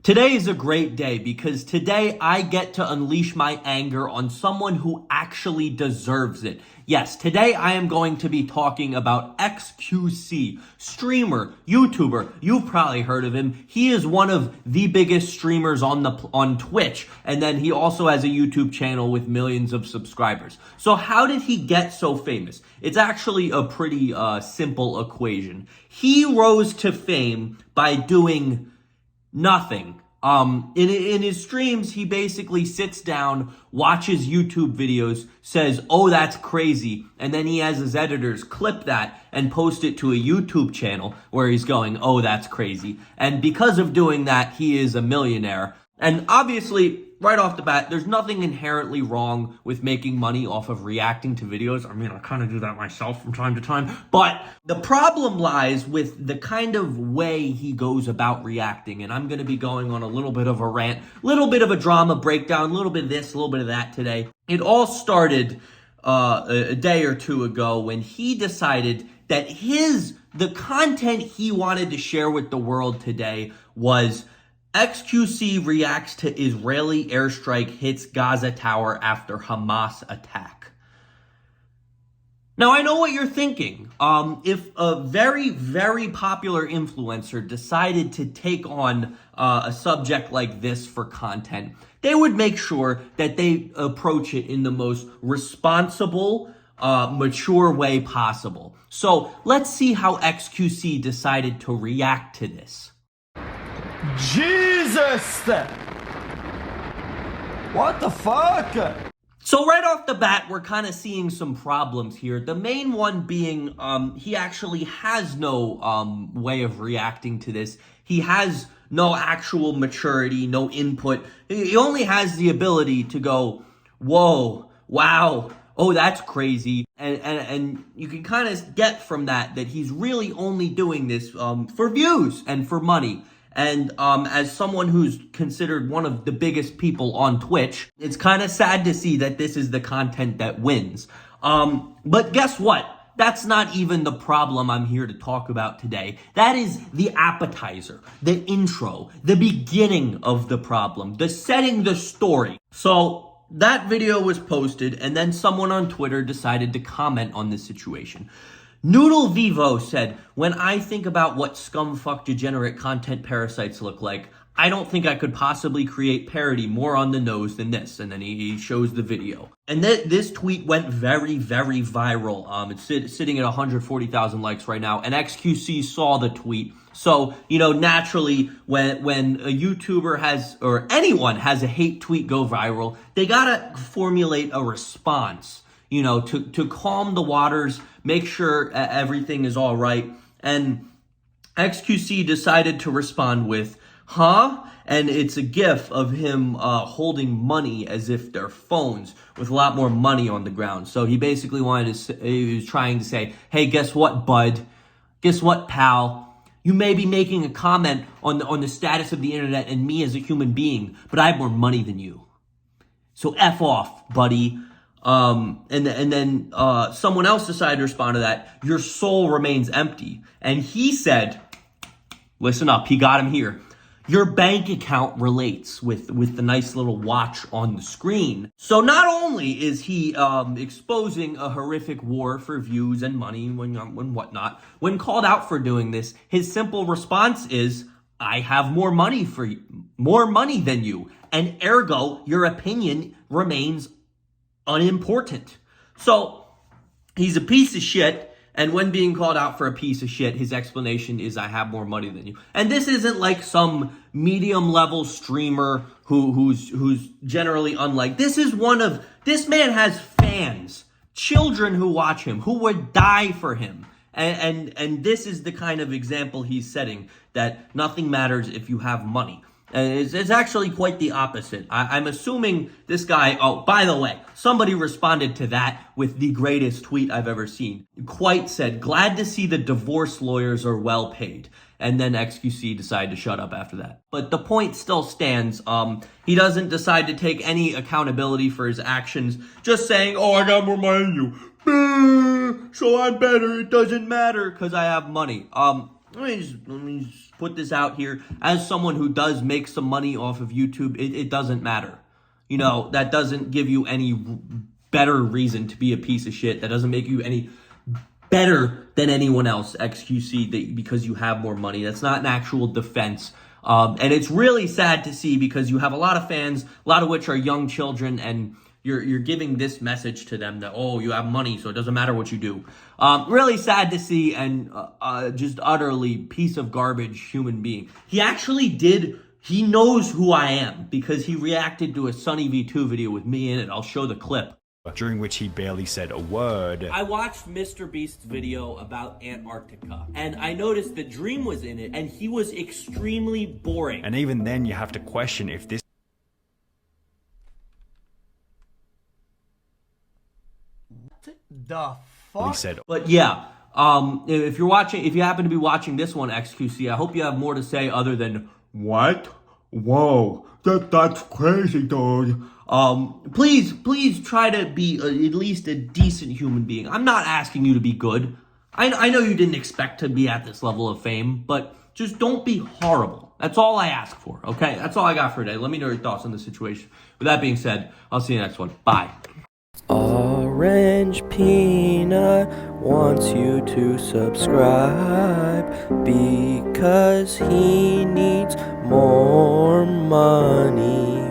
Today is a great day because today I get to unleash my anger on someone who actually deserves it. Yes, today I am going to be talking about xQc, streamer, YouTuber. You've probably heard of him. He is one of the biggest streamers on Twitch, and then he also has a YouTube channel with millions of subscribers. So how did he get so famous? It's actually a pretty simple equation. He rose to fame by doing nothing. In his streams, he basically sits down, watches YouTube videos, says, "Oh, that's crazy." And then he has his editors clip that and post it to a YouTube channel where he's going, "Oh, that's crazy." And because of doing that, he is a millionaire. And obviously, right off the bat, there's nothing inherently wrong with making money off of reacting to videos. I mean, I kind of do that myself from time to time. But the problem lies with the kind of way he goes about reacting. And I'm going to be going on a little bit of a rant, a little bit of a drama breakdown, a little bit of this, a little bit of that today. It all started a day or two ago when he decided that the content he wanted to share with the world today was xQc reacts to Israeli airstrike hits Gaza tower after Hamas attack. Now, I know what you're thinking. If a very, very popular influencer decided to take on a subject like this for content, they would make sure that they approach it in the most responsible, mature way possible. So let's see how xQc decided to react to this. Jesus! What the fuck? So right off the bat, we're kind of seeing some problems here. The main one being he actually has no way of reacting to this. He has no actual maturity, no input. He only has the ability to go, "Whoa, wow, oh, that's crazy." And you can kind of get from that he's really only doing this for views and for money. And as someone who's considered one of the biggest people on Twitch, it's kind of sad to see that this is the content that wins. But guess what? That's not even the problem I'm here to talk about today. That is the appetizer, the intro, the beginning of the problem, the setting the story. So that video was posted, and then someone on Twitter decided to comment on this situation. Noodle Vivo said, "When I think about what scumfuck degenerate content parasites look like, I don't think I could possibly create parody more on the nose than this." And then he shows the video. And this tweet went very, very viral. It's sitting at 140,000 likes right now. And xQc saw the tweet. So, naturally, when a YouTuber has, or anyone has a hate tweet go viral, they gotta formulate a response, to calm the waters, make sure everything is all right. And xQc decided to respond with, "Huh?" And it's a gif of him holding money as if they're phones with a lot more money on the ground. So he basically he was trying to say, "Hey, guess what, bud? Guess what, pal? You may be making a comment on the status of the internet and me as a human being, but I have more money than you. So F off, buddy." And then someone else decided to respond to that. "Your soul remains empty." And he said, listen up, he got him here. "Your bank account relates," with the nice little watch on the screen. So not only is he exposing a horrific war for views and money and whatnot, when called out for doing this, his simple response is, "I have more money than you, and ergo, your opinion remains unimportant." So he's a piece of shit, and when being called out for a piece of shit, his explanation is, "I have more money than you." And this isn't like some medium level streamer who's generally unliked. This man has fans, children who watch him, who would die for him. And this is the kind of example he's setting, that nothing matters if you have money. And it's actually quite the opposite. I'm assuming this guy, oh, by the way, somebody responded to that with the greatest tweet I've ever seen. Quite said, "Glad to see the divorce lawyers are well paid." And then xQc decided to shut up after that. But the point still stands. He doesn't decide to take any accountability for his actions, just saying, "Oh, I got more money than you. So I'm better. It doesn't matter because I have money." let me just put this out here. As someone who does make some money off of YouTube, it doesn't matter. You know, that doesn't give you any better reason to be a piece of shit. That doesn't make you any better than anyone else, xQc, because you have more money. That's not an actual defense. And it's really sad to see because you have a lot of fans, a lot of which are young children, and you're giving this message to them that, oh, you have money, so it doesn't matter what you do. Really sad to see, and just utterly piece of garbage human being. He knows who I am because he reacted to a Sunny V2 video with me in it. I'll show the clip. During which he barely said a word. I watched Mr. Beast's video about Antarctica, and I noticed that Dream was in it, and he was extremely boring. And even then, you have to question if this The fuck? he said. But yeah, if you happen to be watching this one, xQc, I hope you have more to say other than, what? Whoa, that's crazy, dude. Please try to be at least a decent human being. I'm not asking you to be good. I know you didn't expect to be at this level of fame, but just don't be horrible. That's all I ask for, okay? That's all I got for today. Let me know your thoughts on the situation. With that being said, I'll see you next one. Bye. Orange Peanut wants you to subscribe because he needs more money.